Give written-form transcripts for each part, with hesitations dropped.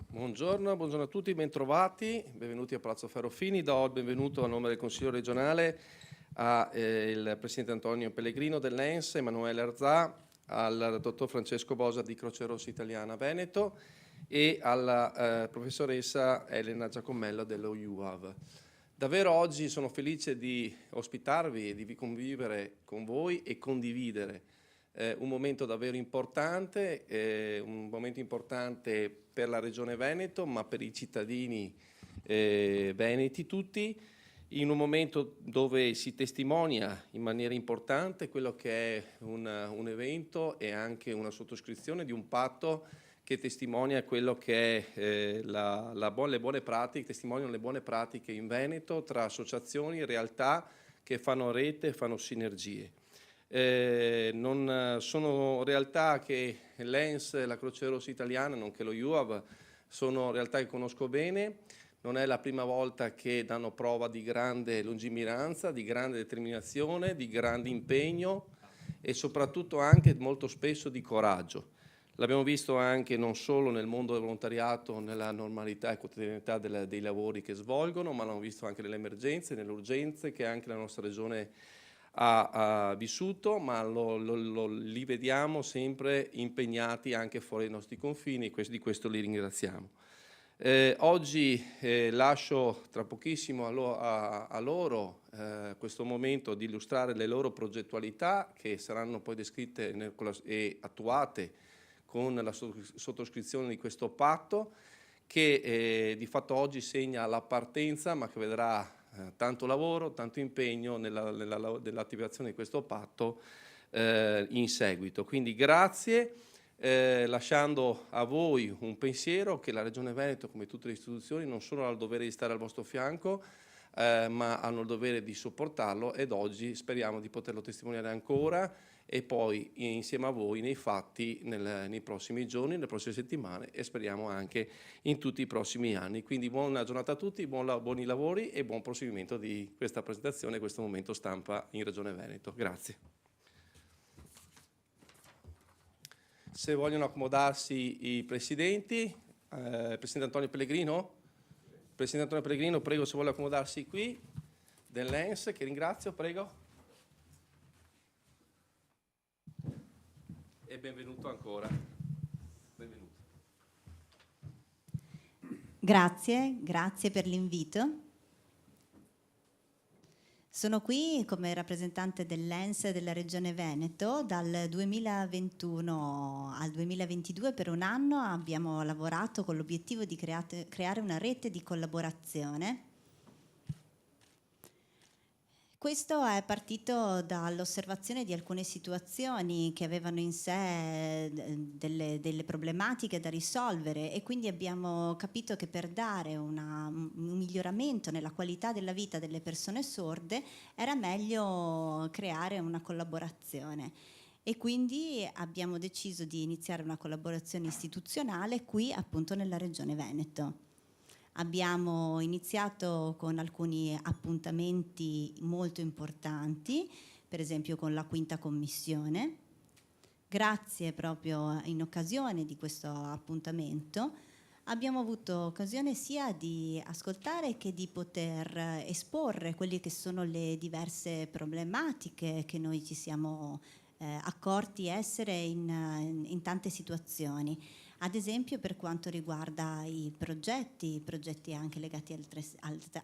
Buongiorno a tutti, bentrovati, benvenuti a Palazzo Ferrofini. Do il benvenuto a nome del Consiglio regionale al Presidente Antonio Pellegrino dell'ENS, Emanuele Arzà, al Dottor Francesco Bosa di Croce Rossa Italiana Veneto e alla Professoressa Elena Giacomello dello UAV. Davvero oggi sono felice di ospitarvi e di convivere con voi e condividere un momento davvero importante, per la Regione Veneto, ma per i cittadini veneti tutti, in un momento dove si testimonia in maniera importante quello che è un evento e anche una sottoscrizione di un patto che testimonia quello che è le buone pratiche, testimoniano le buone pratiche in Veneto tra associazioni e realtà che fanno rete, fanno sinergie. Non sono realtà che l'ENS, la Croce Rossa Italiana, nonché lo UAV, sono realtà che conosco bene. Non è la prima volta che danno prova di grande lungimiranza, di grande determinazione, di grande impegno e soprattutto anche molto spesso di coraggio. L'abbiamo visto anche non solo nel mondo del volontariato, nella normalità e quotidianità dei lavori che svolgono, ma l'abbiamo visto anche nelle emergenze, nelle urgenze che anche la nostra regione ha vissuto, ma li vediamo sempre impegnati anche fuori dai nostri confini e di questo li ringraziamo. Oggi lascio tra pochissimo a loro questo momento di illustrare le loro progettualità che saranno poi descritte e attuate con la sottoscrizione di questo patto che di fatto oggi segna la partenza, ma che vedrà tanto lavoro, tanto impegno nell'attivazione di questo patto in seguito. Quindi grazie, lasciando a voi un pensiero che la Regione Veneto, come tutte le istituzioni, non solo ha il dovere di stare al vostro fianco, ma hanno il dovere di supportarlo ed oggi speriamo di poterlo testimoniare ancora e poi insieme a voi nei fatti nei prossimi giorni, nelle prossime settimane e speriamo anche in tutti i prossimi anni. Quindi buona giornata a tutti, buoni lavori e buon proseguimento di questa presentazione, questo momento stampa in Regione Veneto. Grazie. Se vogliono accomodarsi i presidenti, Presidente Antonio Pellegrino? Presidente Antonio Pellegrino, prego se vuole accomodarsi qui, dell'ENS, che ringrazio, prego. E benvenuto ancora. Benvenuto. Grazie per l'invito. Sono qui come rappresentante dell'ENS della Regione Veneto. Dal 2021 al 2022 per un anno abbiamo lavorato con l'obiettivo di creare una rete di collaborazione. Questo è partito dall'osservazione di alcune situazioni che avevano in sé delle problematiche da risolvere e quindi abbiamo capito che per dare un miglioramento nella qualità della vita delle persone sorde era meglio creare una collaborazione. E quindi abbiamo deciso di iniziare una collaborazione istituzionale qui appunto nella Regione Veneto. Abbiamo iniziato con alcuni appuntamenti molto importanti, per esempio con la 5ª Commissione. Grazie proprio in occasione di questo appuntamento abbiamo avuto occasione sia di ascoltare che di poter esporre quelle che sono le diverse problematiche che noi ci siamo accorti essere in tante situazioni. Ad esempio per quanto riguarda i progetti anche legati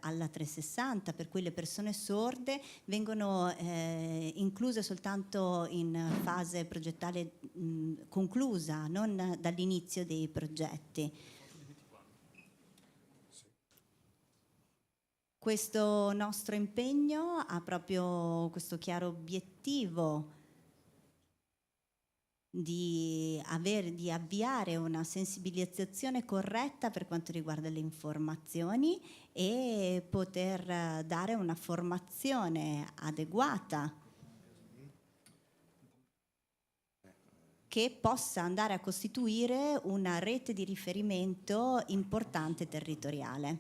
alla 360, per cui le persone sorde vengono incluse soltanto in fase progettale conclusa, non dall'inizio dei progetti. Questo nostro impegno ha proprio questo chiaro obiettivo di avviare una sensibilizzazione corretta per quanto riguarda le informazioni e poter dare una formazione adeguata che possa andare a costituire una rete di riferimento importante territoriale.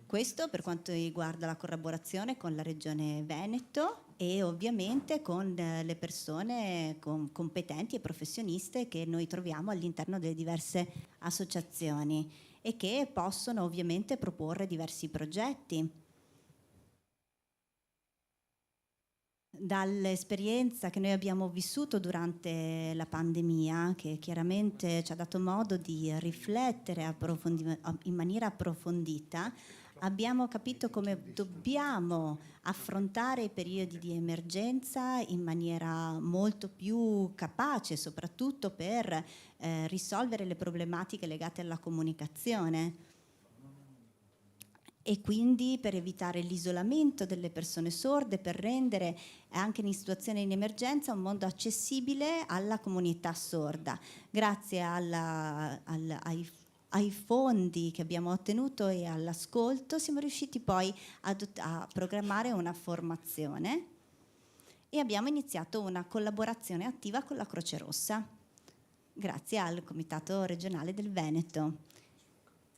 Questo per quanto riguarda la collaborazione con la Regione Veneto e ovviamente con le persone competenti e professioniste che noi troviamo all'interno delle diverse associazioni e che possono ovviamente proporre diversi progetti. Dall'esperienza che noi abbiamo vissuto durante la pandemia, che chiaramente ci ha dato modo di riflettere in maniera approfondita, abbiamo capito come dobbiamo affrontare i periodi di emergenza in maniera molto più capace, soprattutto per risolvere le problematiche legate alla comunicazione. E quindi per evitare l'isolamento delle persone sorde, per rendere anche in situazioni di emergenza un mondo accessibile alla comunità sorda. Grazie ai fondi che abbiamo ottenuto e all'ascolto siamo riusciti poi a programmare una formazione e abbiamo iniziato una collaborazione attiva con la Croce Rossa, grazie al Comitato regionale del Veneto.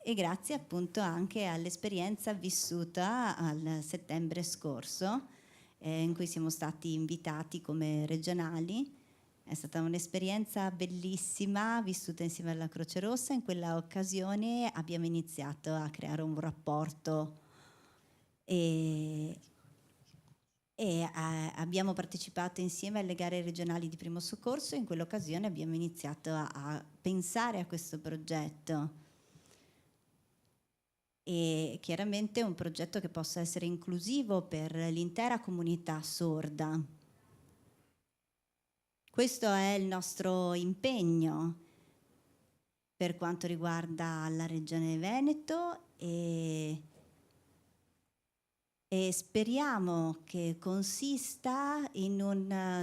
E grazie appunto anche all'esperienza vissuta al settembre scorso, in cui siamo stati invitati come regionali. È stata un'esperienza bellissima vissuta insieme alla Croce Rossa. In quella occasione abbiamo iniziato a creare un rapporto e abbiamo partecipato insieme alle gare regionali di primo soccorso. In quell'occasione abbiamo iniziato a pensare a questo progetto. E chiaramente un progetto che possa essere inclusivo per l'intera comunità sorda. Questo è il nostro impegno per quanto riguarda la Regione Veneto e speriamo che consista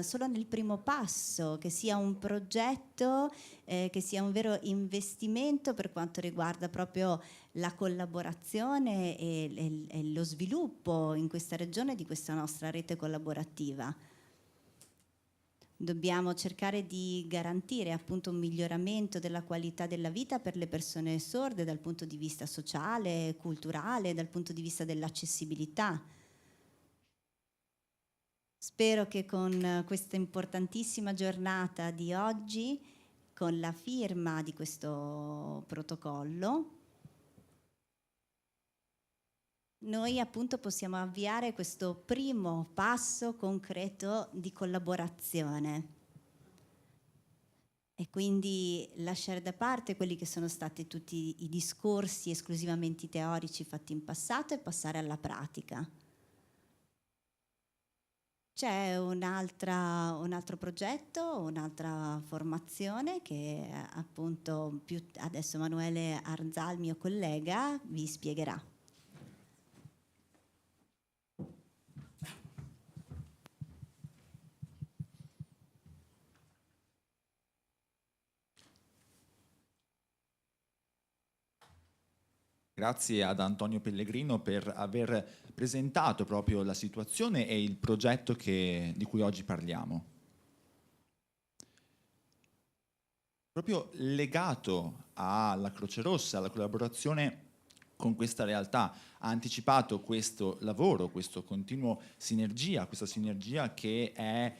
solo nel primo passo, che sia un progetto, che sia un vero investimento per quanto riguarda proprio la collaborazione e lo sviluppo in questa regione di questa nostra rete collaborativa. Dobbiamo cercare di garantire appunto un miglioramento della qualità della vita per le persone sorde dal punto di vista sociale, culturale, dal punto di vista dell'accessibilità. Spero che con questa importantissima giornata di oggi, con la firma di questo protocollo, noi appunto possiamo avviare questo primo passo concreto di collaborazione e quindi lasciare da parte quelli che sono stati tutti i discorsi esclusivamente teorici fatti in passato e passare alla pratica. C'è un altro progetto, un'altra formazione che appunto adesso Emanuele Arzal, mio collega, vi spiegherà. Grazie ad Antonio Pellegrino per aver presentato proprio la situazione e il progetto di cui oggi parliamo. Proprio legato alla Croce Rossa, alla collaborazione con questa realtà, ha anticipato questo lavoro, questa sinergia che è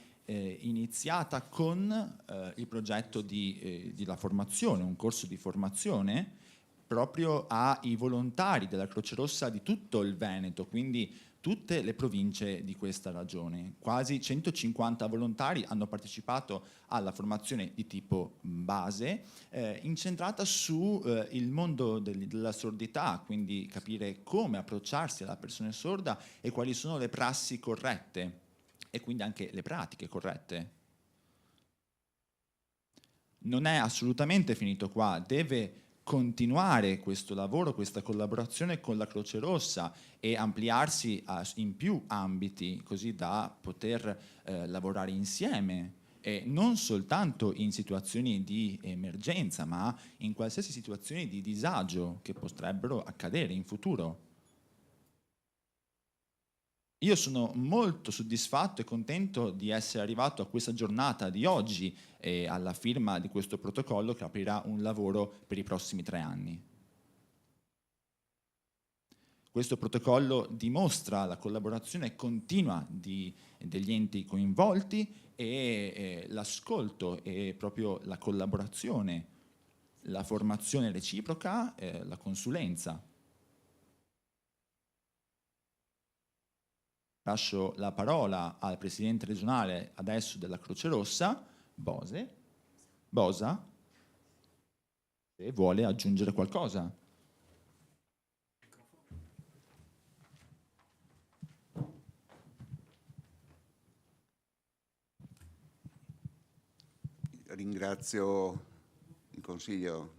iniziata con il progetto della formazione, un corso di formazione proprio ai volontari della Croce Rossa di tutto il Veneto, quindi tutte le province di questa regione. Quasi 150 volontari hanno partecipato alla formazione di tipo base, incentrata su il mondo della sordità, quindi capire come approcciarsi alla persona sorda e quali sono le prassi corrette e quindi anche le pratiche corrette. Non è assolutamente finito qua, deve continuare questo lavoro, questa collaborazione con la Croce Rossa e ampliarsi in più ambiti così da poter lavorare insieme e non soltanto in situazioni di emergenza ma in qualsiasi situazione di disagio che potrebbero accadere in futuro. Io sono molto soddisfatto e contento di essere arrivato a questa giornata di oggi e alla firma di questo protocollo che aprirà un lavoro per i prossimi 3 anni. Questo protocollo dimostra la collaborazione continua degli enti coinvolti e l'ascolto e proprio la collaborazione, la formazione reciproca, la consulenza. Lascio la parola al presidente regionale adesso della Croce Rossa, Bosa, se vuole aggiungere qualcosa. Ringrazio il Consiglio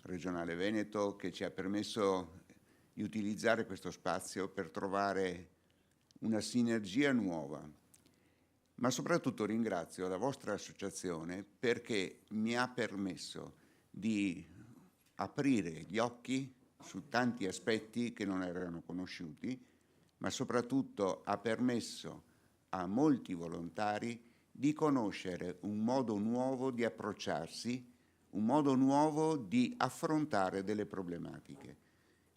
regionale Veneto che ci ha permesso di utilizzare questo spazio per trovare una sinergia nuova, ma soprattutto ringrazio la vostra associazione perché mi ha permesso di aprire gli occhi su tanti aspetti che non erano conosciuti, ma soprattutto ha permesso a molti volontari di conoscere un modo nuovo di approcciarsi, un modo nuovo di affrontare delle problematiche.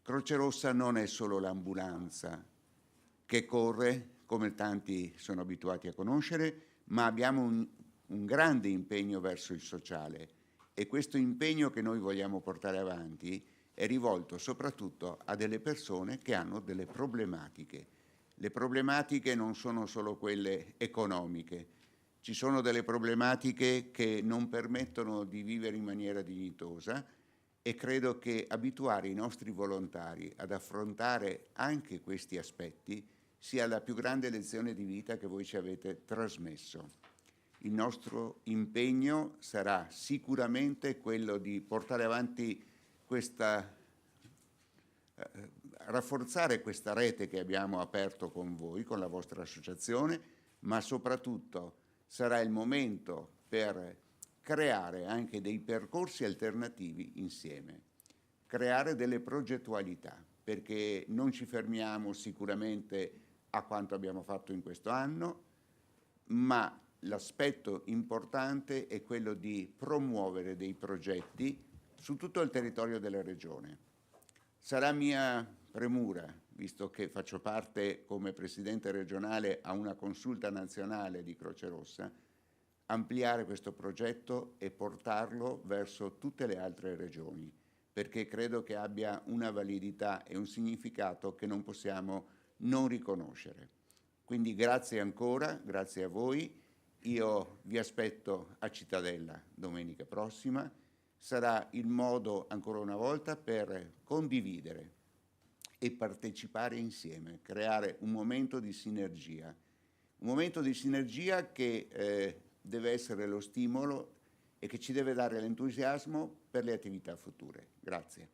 Croce Rossa non è solo l'ambulanza che corre, come tanti sono abituati a conoscere, ma abbiamo un grande impegno verso il sociale e questo impegno che noi vogliamo portare avanti è rivolto soprattutto a delle persone che hanno delle problematiche. Le problematiche non sono solo quelle economiche, ci sono delle problematiche che non permettono di vivere in maniera dignitosa e credo che abituare i nostri volontari ad affrontare anche questi aspetti sia la più grande lezione di vita che voi ci avete trasmesso. Il nostro impegno sarà sicuramente quello di portare avanti rafforzare questa rete che abbiamo aperto con voi, con la vostra associazione, ma soprattutto sarà il momento per creare anche dei percorsi alternativi insieme, creare delle progettualità, perché non ci fermiamo sicuramente a quanto abbiamo fatto in questo anno, ma l'aspetto importante è quello di promuovere dei progetti su tutto il territorio della Regione. Sarà mia premura, visto che faccio parte come Presidente regionale a una consulta nazionale di Croce Rossa, ampliare questo progetto e portarlo verso tutte le altre regioni, perché credo che abbia una validità e un significato che non possiamo non riconoscere. Quindi grazie ancora, grazie a voi. Io vi aspetto a Cittadella domenica prossima. Sarà il modo ancora una volta per condividere e partecipare insieme, creare un momento di sinergia che deve essere lo stimolo e che ci deve dare l'entusiasmo per le attività future. Grazie.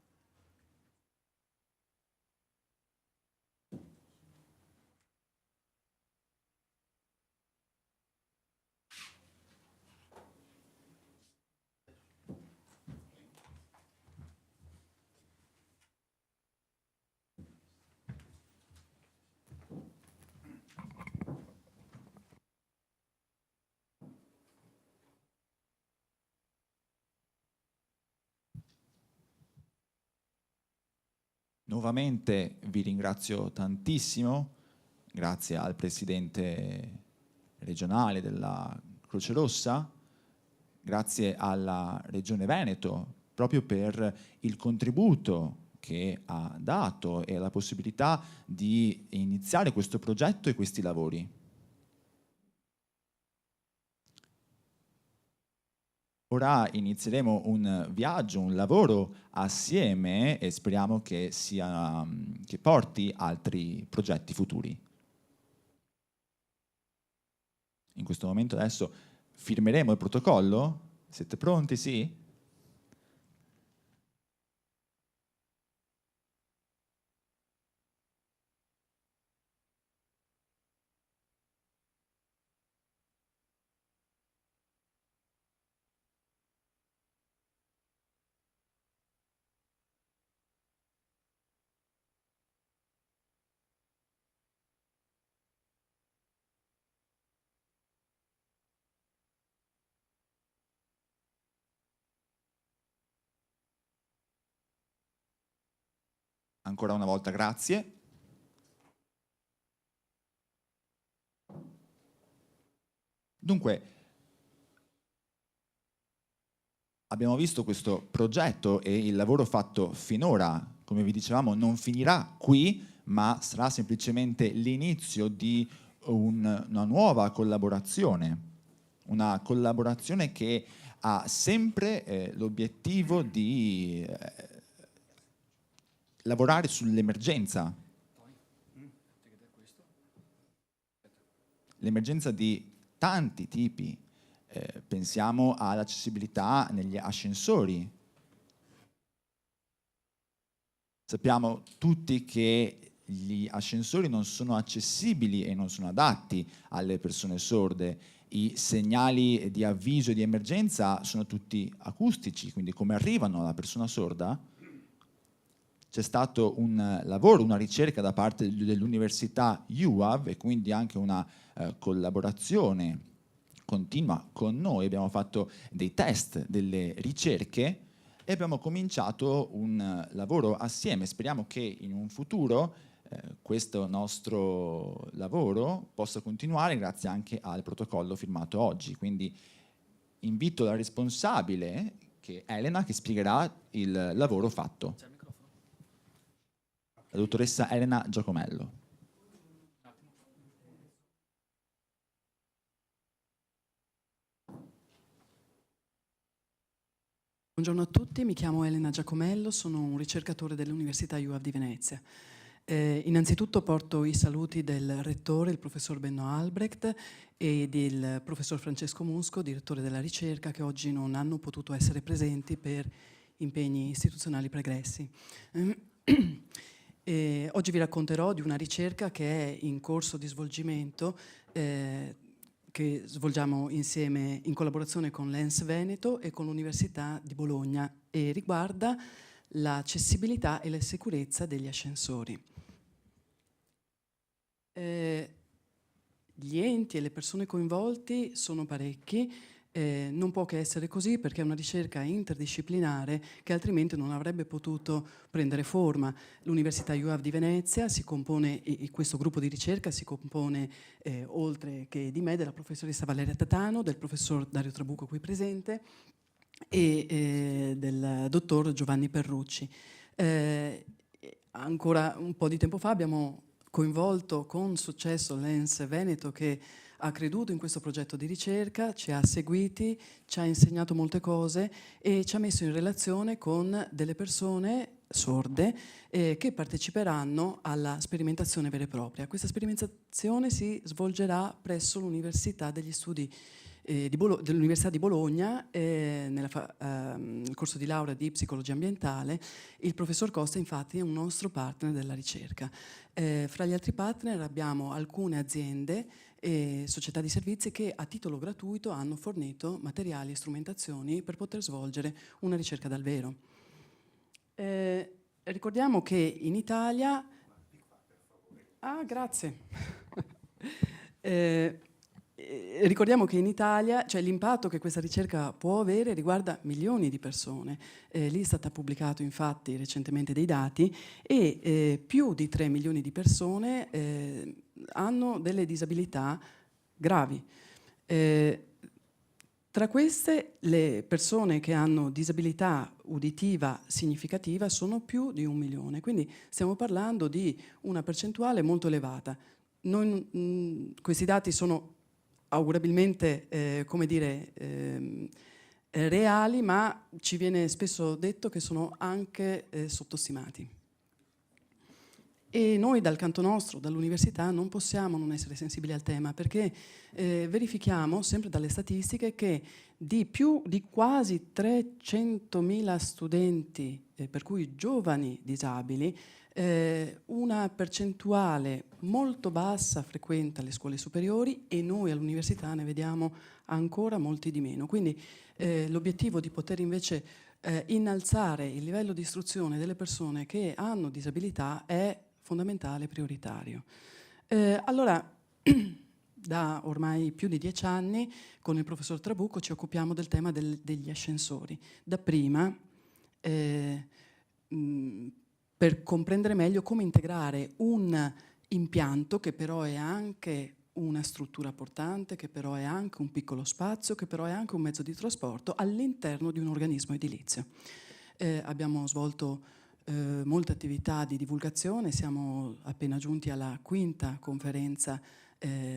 Nuovamente vi ringrazio tantissimo, grazie al Presidente regionale della Croce Rossa, grazie alla Regione Veneto, proprio per il contributo che ha dato e la possibilità di iniziare questo progetto e questi lavori. Ora inizieremo un viaggio, un lavoro assieme e speriamo che porti altri progetti futuri. In questo momento adesso firmeremo il protocollo. Siete pronti? Sì? Ancora una volta grazie. Dunque, abbiamo visto questo progetto e il lavoro fatto finora, come vi dicevamo, non finirà qui, ma sarà semplicemente l'inizio di una nuova collaborazione. Una collaborazione che ha sempre l'obiettivo di lavorare sull'emergenza. L'emergenza di tanti tipi. Pensiamo all'accessibilità negli ascensori. Sappiamo tutti che gli ascensori non sono accessibili e non sono adatti alle persone sorde. I segnali di avviso e di emergenza sono tutti acustici, quindi come arrivano alla persona sorda? C'è stato un lavoro, una ricerca da parte dell'Università UAV e quindi anche una collaborazione continua con noi. Abbiamo fatto dei test, delle ricerche e abbiamo cominciato un lavoro assieme. Speriamo che in un futuro questo nostro lavoro possa continuare grazie anche al protocollo firmato oggi. Quindi invito la responsabile, che è Elena, che spiegherà il lavoro fatto. La dottoressa Elena Giacomello. Buongiorno a tutti, mi chiamo Elena Giacomello, sono un ricercatore dell'Università UAV di Venezia. Innanzitutto porto i saluti del rettore, il professor Benno Albrecht, e del professor Francesco Musco, direttore della ricerca, che oggi non hanno potuto essere presenti per impegni istituzionali pregressi. Oggi vi racconterò di una ricerca che è in corso di svolgimento, che svolgiamo insieme in collaborazione con l'ENS Veneto e con l'Università di Bologna e riguarda l'accessibilità e la sicurezza degli ascensori. Gli enti e le persone coinvolti sono parecchi, non può che essere così perché è una ricerca interdisciplinare che altrimenti non avrebbe potuto prendere forma. L'Università UAV di Venezia si compone, e questo gruppo di ricerca si compone, oltre che di me, della professoressa Valeria Tatano, del professor Dario Trabucco qui presente e del dottor Giovanni Perrucci. Ancora un po' di tempo fa abbiamo coinvolto con successo l'ENS Veneto, che ha creduto in questo progetto di ricerca, ci ha seguiti, ci ha insegnato molte cose e ci ha messo in relazione con delle persone sorde che parteciperanno alla sperimentazione vera e propria. Questa sperimentazione si svolgerà presso l'Università degli Studi dell'Università di Bologna, nel corso di laurea di psicologia ambientale. Il professor Costa infatti è un nostro partner della ricerca. Fra gli altri partner abbiamo alcune aziende e società di servizi che a titolo gratuito hanno fornito materiali e strumentazioni per poter svolgere una ricerca dal vero. Ricordiamo che in Italia... Ah, grazie. Ricordiamo che in Italia, cioè l'impatto che questa ricerca può avere riguarda milioni di persone. L'Istat ha pubblicato infatti recentemente dei dati e più di 3 milioni di persone hanno delle disabilità gravi. Tra queste le persone che hanno disabilità uditiva significativa sono più di 1 milione, quindi stiamo parlando di una percentuale molto elevata. Questi dati sono augurabilmente, come dire, reali, ma ci viene spesso detto che sono anche sottostimati. E noi dal canto nostro, dall'università, non possiamo non essere sensibili al tema, perché verifichiamo, sempre dalle statistiche, che di quasi 300.000 studenti, per cui giovani disabili, una percentuale molto bassa frequenta le scuole superiori e noi all'università ne vediamo ancora molti di meno. Quindi l'obiettivo di poter invece innalzare il livello di istruzione delle persone che hanno disabilità è fondamentale e prioritario. Allora, da ormai più di 10 anni con il professor Trabucco ci occupiamo del tema degli ascensori. Dapprima per comprendere meglio come integrare un impianto che però è anche una struttura portante, che però è anche un piccolo spazio, che però è anche un mezzo di trasporto all'interno di un organismo edilizio. Abbiamo svolto molte attività di divulgazione, siamo appena giunti alla 5ª conferenza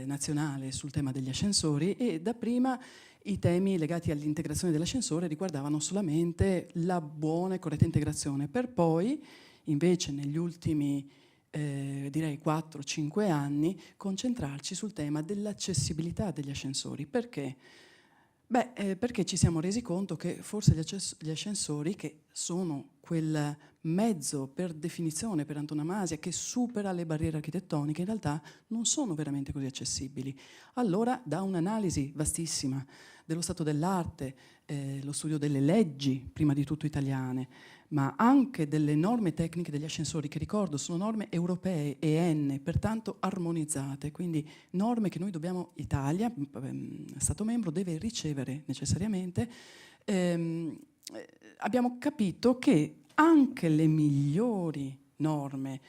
nazionale sul tema degli ascensori e dapprima i temi legati all'integrazione dell'ascensore riguardavano solamente la buona e corretta integrazione, per poi invece negli ultimi direi 4-5 anni concentrarci sul tema dell'accessibilità degli ascensori. Perché? Perché ci siamo resi conto che forse gli ascensori, che sono quel mezzo per definizione, per antonomasia, che supera le barriere architettoniche, in realtà non sono veramente così accessibili. Allora, da un'analisi vastissima dello stato dell'arte, lo studio delle leggi, prima di tutto italiane, ma anche delle norme tecniche degli ascensori, che ricordo sono norme europee EN, pertanto armonizzate, quindi norme che noi dobbiamo, Italia, Stato membro, deve ricevere necessariamente. Abbiamo capito che anche le migliori norme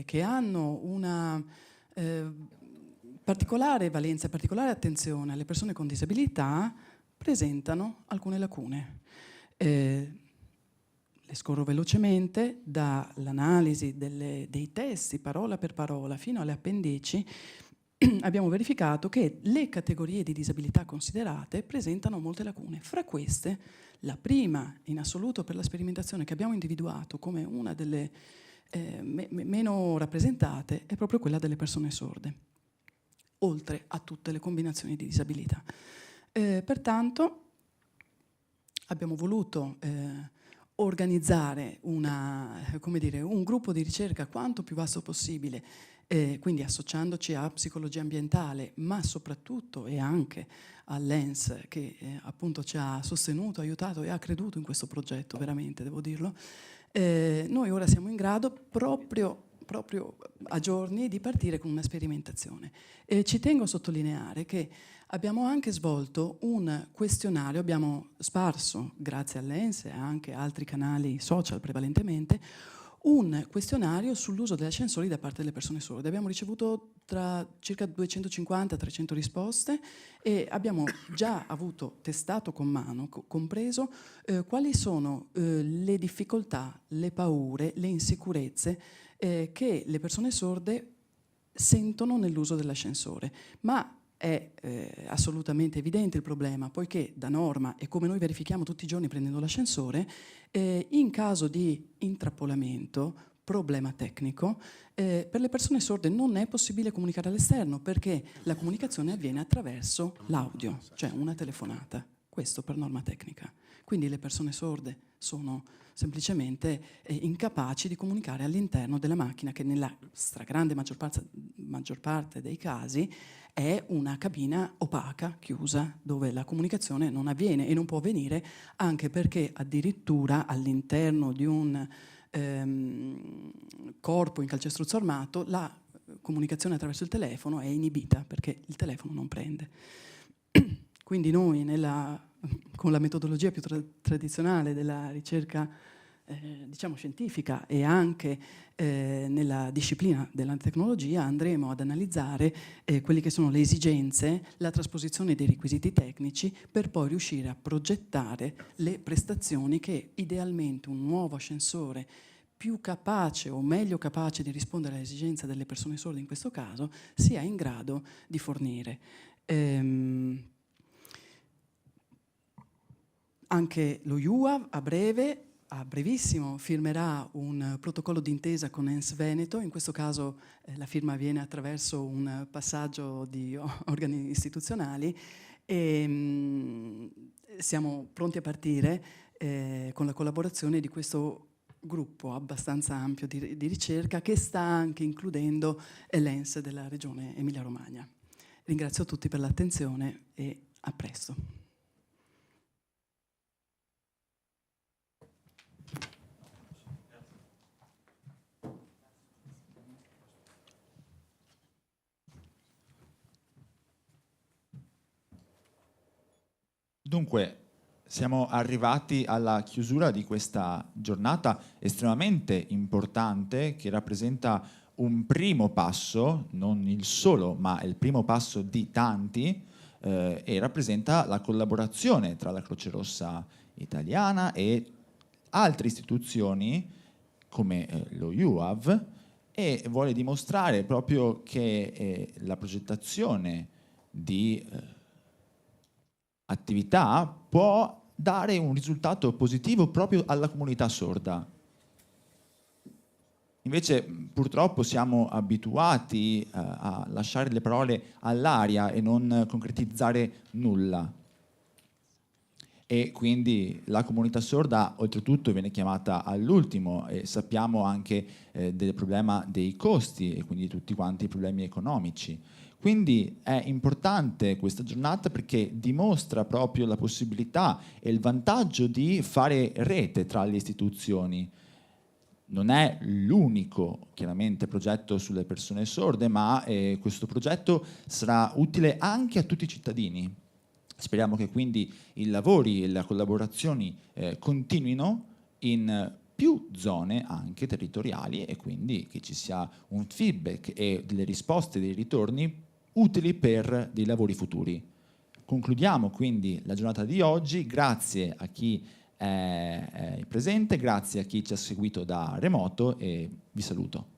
che hanno una particolare valenza, particolare attenzione alle persone con disabilità, presentano alcune lacune. Le scorro velocemente: dall'analisi dei testi parola per parola fino alle appendici. Abbiamo verificato che le categorie di disabilità considerate presentano molte lacune. Fra queste, la prima in assoluto per la sperimentazione che abbiamo individuato come una delle meno rappresentate è proprio quella delle persone sorde, oltre a tutte le combinazioni di disabilità. Pertanto abbiamo voluto organizzare un gruppo di ricerca quanto più vasto possibile, quindi associandoci a psicologia ambientale, ma soprattutto e anche all'ENS, che appunto ci ha sostenuto, aiutato e ha creduto in questo progetto, veramente, devo dirlo. Noi ora siamo in grado, proprio a giorni, di partire con una sperimentazione. Ci tengo a sottolineare che abbiamo anche svolto un questionario, abbiamo sparso, grazie all'ENS e anche altri canali social prevalentemente, un questionario sull'uso degli ascensori da parte delle persone sorde. Abbiamo ricevuto tra circa 250-300 risposte e abbiamo già testato con mano, compreso quali sono le difficoltà, le paure, le insicurezze che le persone sorde sentono nell'uso dell'ascensore. Ma è assolutamente evidente il problema, poiché da norma, e come noi verifichiamo tutti i giorni prendendo l'ascensore, in caso di intrappolamento, problema tecnico, per le persone sorde non è possibile comunicare all'esterno, perché la comunicazione avviene attraverso l'audio, cioè una telefonata. Questo per norma tecnica. Quindi le persone sorde sono semplicemente incapaci di comunicare all'interno della macchina, che nella stragrande maggior parte dei casi è una cabina opaca, chiusa, dove la comunicazione non avviene e non può avvenire, anche perché addirittura all'interno di un corpo in calcestruzzo armato la comunicazione attraverso il telefono è inibita, perché il telefono non prende. Quindi noi con la metodologia più tradizionale della ricerca diciamo scientifica e anche nella disciplina della tecnologia andremo ad analizzare quelle che sono le esigenze, la trasposizione dei requisiti tecnici, per poi riuscire a progettare le prestazioni che idealmente un nuovo ascensore più capace o meglio capace di rispondere alle esigenze delle persone sorde in questo caso sia in grado di fornire. Anche lo IUA a brevissimo firmerà un protocollo d'intesa con ENS Veneto. In questo caso la firma avviene attraverso un passaggio di organi istituzionali e siamo pronti a partire con la collaborazione di questo gruppo abbastanza ampio di ricerca, che sta anche includendo l'ENS della regione Emilia-Romagna. Ringrazio tutti per l'attenzione e a presto. Dunque, Siamo arrivati alla chiusura di questa giornata estremamente importante che rappresenta un primo passo, non il solo, ma il primo passo di tanti, e rappresenta la collaborazione tra la Croce Rossa italiana e altre istituzioni come lo UAV, e vuole dimostrare proprio che la progettazione di attività può dare un risultato positivo proprio alla comunità sorda. Invece purtroppo siamo abituati a lasciare le parole all'aria e non concretizzare nulla. E quindi la comunità sorda oltretutto viene chiamata all'ultimo, e sappiamo anche del problema dei costi e quindi tutti quanti i problemi economici. Quindi è importante questa giornata perché dimostra proprio la possibilità e il vantaggio di fare rete tra le istituzioni. Non è l'unico, chiaramente, progetto sulle persone sorde, ma questo progetto sarà utile anche a tutti i cittadini. Speriamo che quindi i lavori e le collaborazioni continuino in più zone anche territoriali, e quindi che ci sia un feedback e delle risposte, dei ritorni utili per dei lavori futuri. Concludiamo quindi la giornata di oggi. Grazie a chi è presente, grazie a chi ci ha seguito da remoto e vi saluto.